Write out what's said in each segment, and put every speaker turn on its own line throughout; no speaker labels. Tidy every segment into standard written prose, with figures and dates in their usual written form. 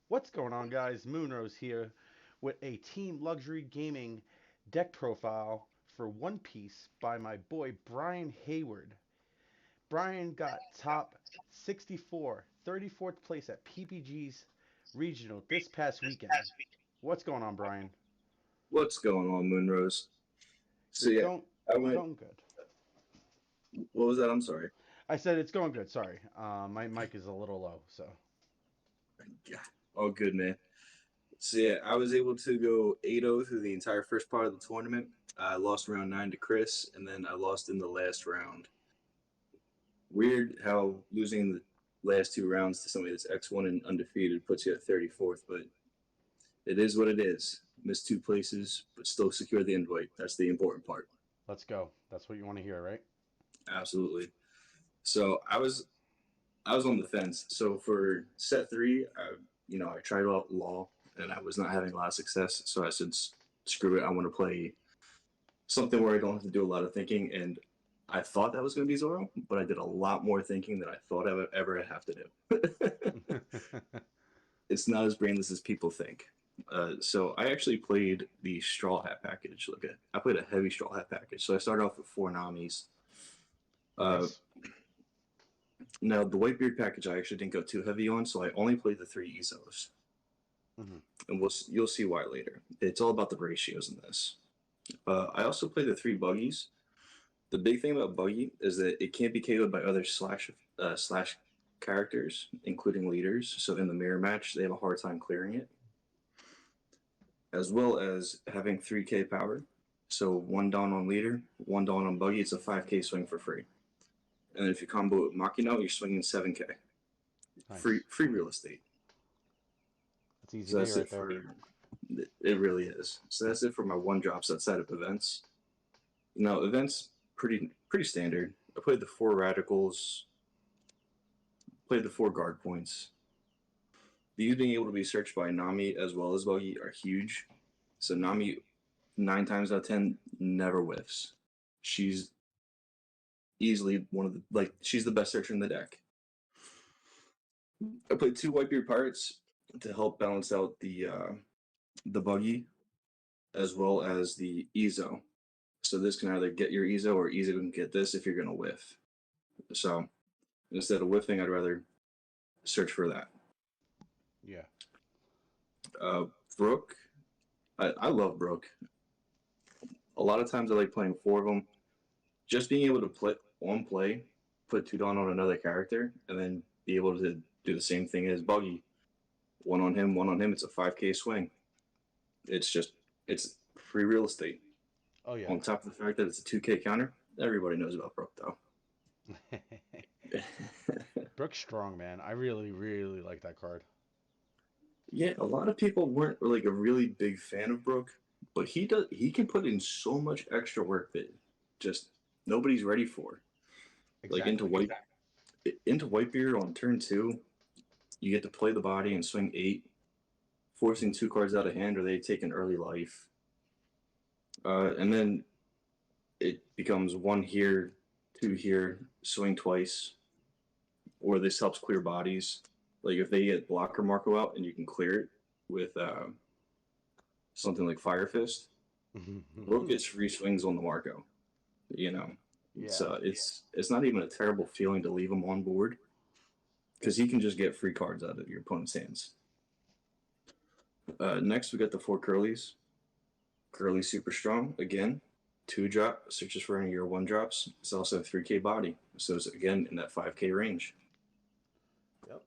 What's going on, guys? Moonrose here with a Team Luxury Gaming deck profile for One Piece by my boy Brian Hayward. Brian got top 64, 34th place at PPG's regional this past weekend. What's going on, Brian?
What's going on, Moonrose? So
It's
yeah,
going
I went.
going good.
What was that? I'm sorry.
I said it's going good. Sorry, my mic is a little low, so
Yeah, all good, man. So yeah, I was able to go 8-0 through the entire first part of the tournament. I lost round 9 to Chris, and then I lost in the last round. Weird how losing the last two rounds to somebody that's X1 and undefeated puts you at 34th, but it is what it is. Missed two places, but still secure the invite. That's the important part.
let's go. That's what you want to hear, right?
Absolutely. So I was on the fence. So for set three, I tried out law and I was not having a lot of success. So I said, screw it. I want to play something where I don't have to do a lot of thinking. And I thought that was going to be Zoro, but I did a lot more thinking than I thought I would ever have to do. It's not as brainless as people think. So I actually played the Straw Hat package. I played a heavy Straw Hat package. So I started off with four Namis. Uh,
Nice.
Now the Whitebeard package I actually didn't go too heavy on, so I only played the three Izos.
Hmm.
And you'll see why later. It's all about the ratios in this. I also play the three buggies. The big thing about buggy is that it can't be KO'd by other slash characters, including leaders. So in the mirror match, they have a hard time clearing it, as well as having 3K power. So one down on leader, one down on buggy. It's a 5K swing for free. And then if you combo with Makino, you're swinging 7K. Free
Nice.
free real estate.
That's easy
So
pay
that's
right
it
there.
for it really is. So that's it for my one drops outside of events. Now events pretty standard. I played the four radicals, played the four guard points. These being able to be searched by Nami as well as Buggy are huge. So Nami 9 times out of 10 never whiffs. She's easily one of the she's the best searcher in the deck. I played two Whitebeard Pirates to help balance out the Buggy as well as the Ezo. So this can either get your Ezo or Ezo can get this if you're going to whiff. So instead of whiffing, I'd rather search for that.
Yeah.
Uh, Brooke, I love Brooke. A lot of times I like playing four of them. Just being able to play on play, put two down on another character, and then be able to do the same thing as Buggy. One on him, one on him. It's a 5K swing. It's just, it's free real estate.
Oh yeah.
On top of the fact that it's a 2K counter, everybody knows about Brooke though.
Brooke's strong, man. I really, really like that card.
Yeah, a lot of people weren't like a really big fan of Brooke, but he can put in so much extra work that just nobody's ready for. Like
Exactly.
into Whitebeard on turn two, you get to play the body and swing 8, forcing
Hmm.
2 cards out of hand or they take an early life. And then it becomes one here, two here, swing twice, or this helps clear bodies. Like if they get blocker Marco out and you can clear it with something like Fire Fist, Brooke gets free swings on the Marco. You know,
Yeah.
it's not even a terrible feeling to leave him on board because he can just get free cards out of your opponent's hands. Next, we got the four Curlies. Curly super strong again. 2 drop searches for any of your 1 drops. It's also a 3K body, so it's again in that 5K range.
Yep.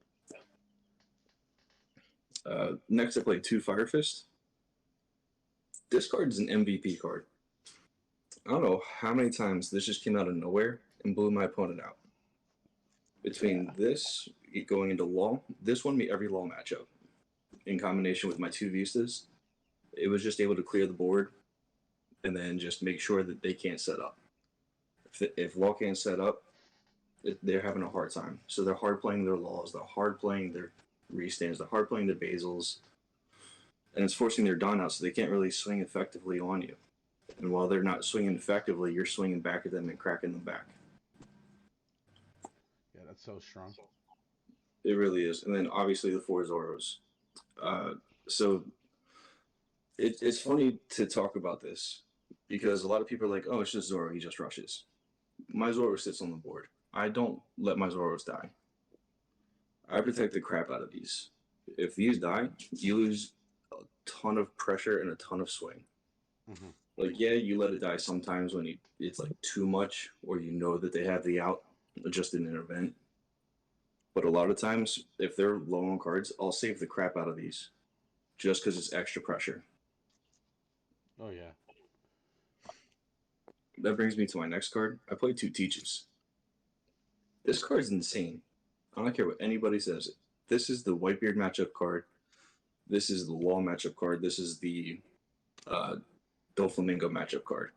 Next, I played 2 Fire Fist. This card is an MVP card. I don't know how many times this just came out of nowhere and blew my opponent out.
Yeah.
Between this going into law, this won me every law matchup. In combination with my 2 Vistas, it was just able to clear the board and then just make sure that they can't set up. If law can't set up, they're having a hard time. So they're hard playing their laws, they're hard playing their restands, they're hard playing their basils, and it's forcing their Don out so they can't really swing effectively on you. And while they're not swinging effectively, you're swinging back at them and cracking them back.
Yeah, that's so strong.
It really is. And then obviously the four Zoros. Uh, so it's funny to talk about this because a lot of people are like, "Oh, it's just Zoro. He just rushes." My Zoro sits on the board. I don't let my Zoros die. I protect the crap out of these. If these die, you lose a ton of pressure and a ton of swing.
Hmm.
Like, yeah, you let it die sometimes when it's like too much, or you know that they have the out just in an event. But a lot of times, if they're low on cards, I'll save the crap out of these just because it's extra pressure.
Oh yeah.
That brings me to my next card. I play two teaches. This card's insane. I don't care what anybody says. This is the Whitebeard matchup card. This is the Law matchup card. This is the uh, Doflamingo matchup card.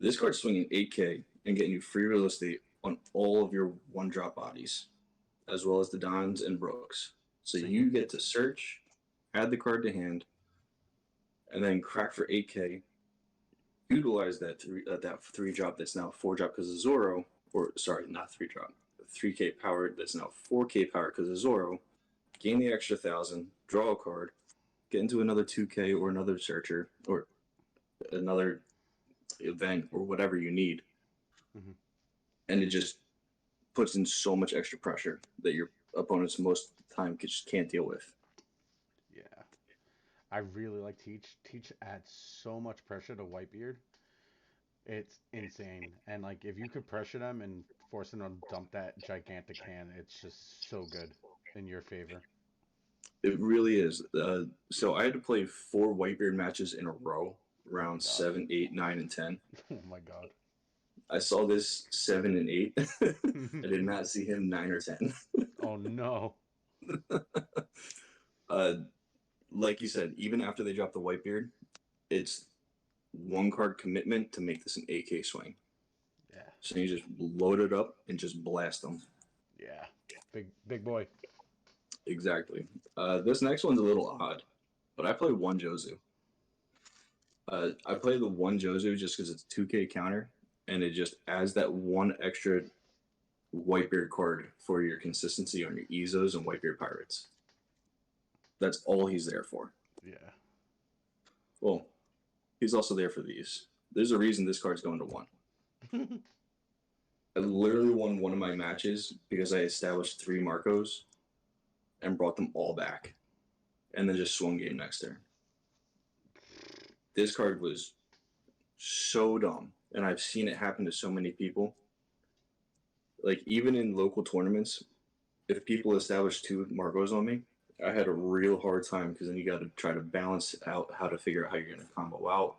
This card's swinging 8K and getting you free real estate on all of your one drop bodies, as well as the Dons and Brooks. So
See.
you get to search, add the card to hand, and then crack for 8K. Utilize that three drop that's now four drop because of Zoro, or sorry, not three drop, 3K powered that's now 4K powered because of Zoro. Gain the extra 1,000, draw a card, get into another 2K or another searcher or another event or whatever you need,
Hmm.
and it just puts in so much extra pressure that your opponents most of the time just can't deal with.
Yeah. I really like Teach. Teach adds so much pressure to Whitebeard. It's insane. And like if you could pressure them and force them to dump that gigantic hand, it's just so good in your favor.
It really is. So I had to play four Whitebeard matches in a row,
Oh my
round
god.
7, 8, 9, and 10.
Oh my god.
I saw this 7 and 8. I did not see him 9 or 10.
Oh no.
uh, like you said, even after they drop the Whitebeard, it's one card commitment to make this an AK swing.
Yeah.
So you just load it up and just blast them.
Yeah. Big boy.
Exactly. This next one's a little odd, but I play one Jozu. I play the one Jozu just because it's 2K counter, and it just adds that one extra Whitebeard card for your consistency on your Ezos and Whitebeard Pirates. That's all he's there for.
Yeah.
Well, he's also there for these. There's a reason this card's going to one. I literally won one of my matches because I established three Marcos and brought them all back, and then just swung game next turn. This card was so dumb, and I've seen it happen to so many people. Like even in local tournaments, if people establish two Marcos on me, I had a real hard time because then you got to try to balance out how to figure out how you're going to combo out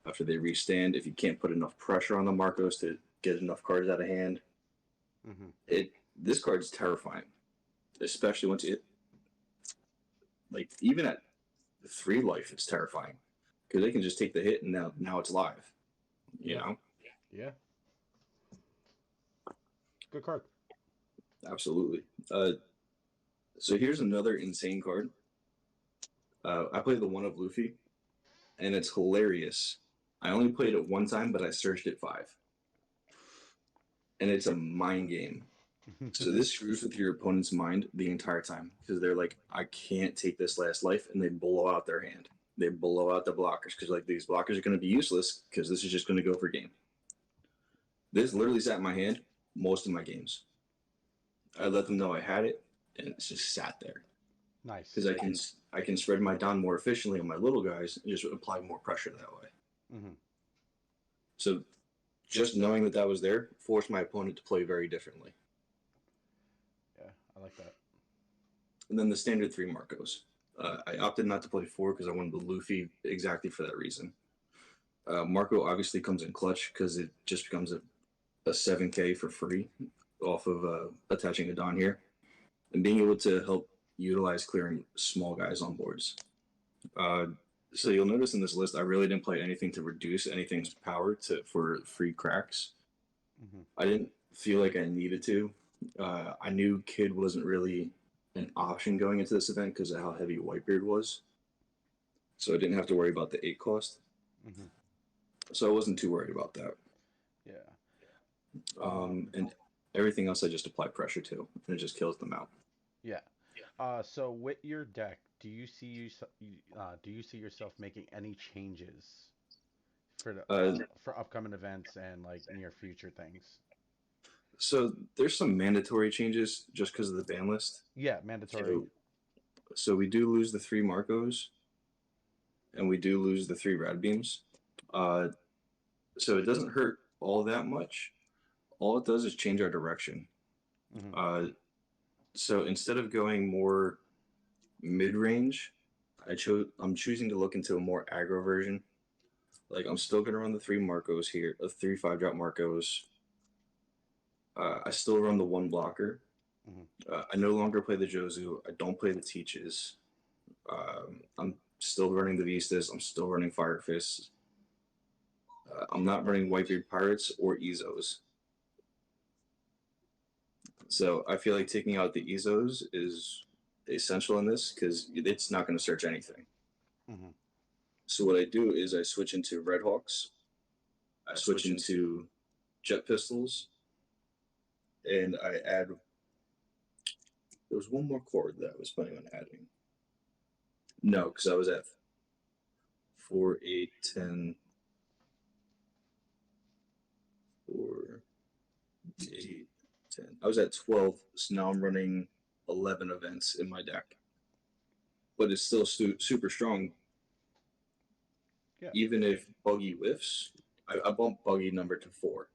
after they restand. If you can't put enough pressure on the Marcos to get enough cards out of hand,
Hmm.
it this card's terrifying, especially once it like even at three life, it's terrifying because they can just take the hit and now it's live. You
Yeah.
know,
Yeah. Good card.
absolutely. So here's another insane card. I played the one of Luffy, and it's hilarious. I only played it one time, but I searched it five, and it's a mind game. So this screws with your opponent's mind the entire time because they're like, I can't take this last life, and they blow out their hand. They blow out the blockers because like these blockers are going to be useless because this is just going to go for game. This literally sat in my hand most of my games. I let them know I had it, and it's just sat there
Nice.
because I can spread my Don more efficiently on my little guys and just apply more pressure that way.
Hmm.
So just knowing that that was there forced my opponent to play very differently.
Yeah. I like that.
And then the standard three Marcos. I opted not to play four because I wanted the Luffy exactly for that reason. Marco obviously comes in clutch because it just becomes a 7K for free off of attaching a Don here and being able to help utilize clearing small guys on boards. Uh, so you'll notice in this list, I really didn't play anything to reduce anything's power for free cracks.
Hmm.
I didn't feel like I needed to. I knew Kid wasn't really an option going into this event because of how heavy Whitebeard was. So I didn't have to worry about the 8 cost.
Hmm.
So I wasn't too worried about that.
Yeah. Um.
And everything else I just apply pressure to, and it just kills them out.
Yeah. So with your deck, do you see yourself making any changes
Uh,
for upcoming events and like near future things?
so there's some mandatory changes just because of the ban list.
Yeah, mandatory.
So so we do lose the three Marcos and we do lose the three Rad Beams. Uh, so it doesn't hurt all that much. All it does is change our direction.
Hmm.
Uh, so instead of going more mid range, I'm choosing to look into a more aggro version. Like I'm still gonna run the three Marcos here, the three 5-drop Marcos. I still run the one blocker.
Hmm.
I no longer play the Jozu. I don't play the Teaches. I'm still running the Vistas. I'm still running Fire Fists. I'm not running Whitebeard Pirates or Ezos. So I feel like taking out the Ezos is essential in this because it's not going to search anything.
Hmm.
So what I do is I switch into Red Hawks. I switch into Jet Pistols, and I add. There was one more chord that I was planning on adding. No, because I was at 4, 8, 10, 4, 8, 10. I was at 12, so now I'm running 11 events in my deck. But it's still super strong.
Yeah.
Even if Buggy whiffs, I bumped Buggy number to 4.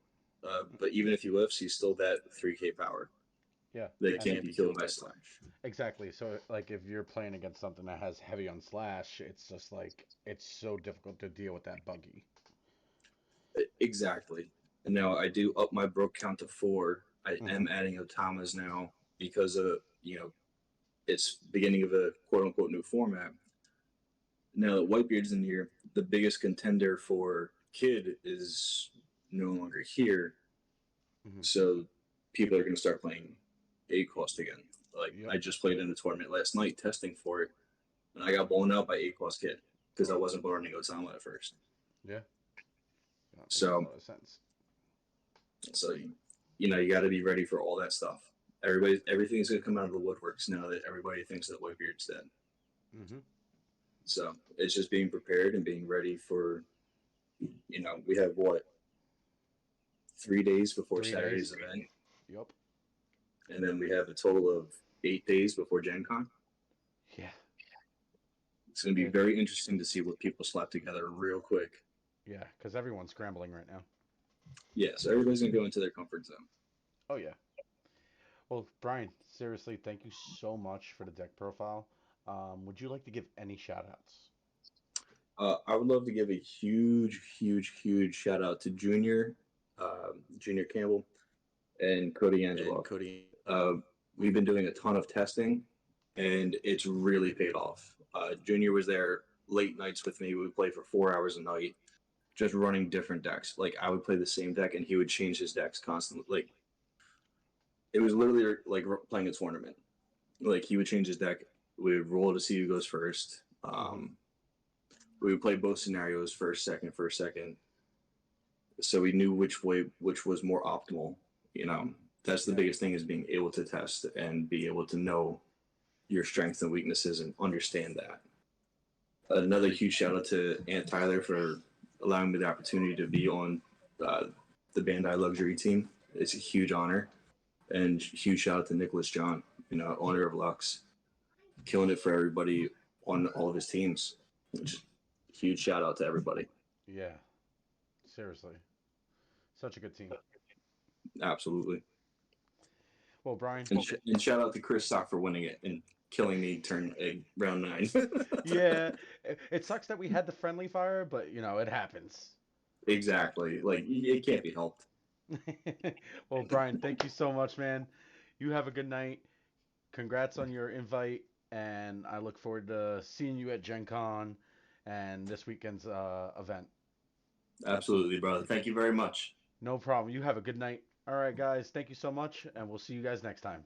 But even if he whiffs, he's still that 3K power
Yeah.
that
And
can't be killed by Slash.
exactly. So like if you're playing against something that has heavy on slash, it's just like it's so difficult to deal with that buggy.
Exactly. And now I do up my broke count to 4. I
Hmm.
am adding Otamas now because of, it's beginning of a quote unquote new format. Now that Whitebeard's in here, the biggest contender for Kid is no longer here.
Hmm.
So people are going to start playing A cost again. Like
Yep.
I just played in a tournament last night testing for it, and I got blown out by A cost Kid because I wasn't learning Otama at first.
Yeah. Yeah. Makes a
So
lot of sense.
so you got to be ready for all that stuff. Everything's going to come out of the woodworks now that everybody thinks that Whitebeard's dead.
Hmm.
So it's just being prepared and being ready for. We have what 3 days before
3 days.
Saturday's event,
Yep.
and then we have a total of 8 days before Gen Con.
Yeah.
It's going to be
It,
very interesting to see what people slap together real quick.
yeah, because everyone's scrambling right now.
Yeah, so everybody's going to go into their comfort zone.
Oh yeah. Well, Brian, seriously, thank you so much for the deck profile. Would you like to give any shout outs?
I would love to give a huge, huge, huge shout out to Junior Campbell, and Cody Angelo. Uh, we've been doing a ton of testing, and it's really paid off. Junior was there late nights with me. We would play for 4 hours a night, just running different decks. Like I would play the same deck, and he would change his decks constantly. Like it was literally like playing a tournament. Like he would change his deck. We would roll to see who goes first.
Hmm.
We would play both scenarios first, second, so we knew which was more optimal. You know, that's the
Yeah.
biggest thing is being able to test and be able to know your strengths and weaknesses and understand that. Another huge shout out to Aunt Tyler for allowing me the opportunity to be on uh, the Bandai Luxury team. It's a huge honor, and huge shout out to Nicholas John, owner of Lux, killing it for everybody on all of his teams. Which, huge shout out to everybody.
Yeah. Seriously, such a good team.
Absolutely.
Well, Brian.
And shout out to Chris Stock for winning it and killing me turn round 9.
Yeah, it sucks that we had the friendly fire, but it happens.
Exactly. Like it can't be helped.
Well, Brian, thank you so much, man. You have a good night. Congrats on your invite, and I look forward to seeing you at Gen Con and this weekend's event.
Absolutely, brother. Thank you very much.
No problem. You have a good night. All right, guys. Thank you so much, and we'll see you guys next time.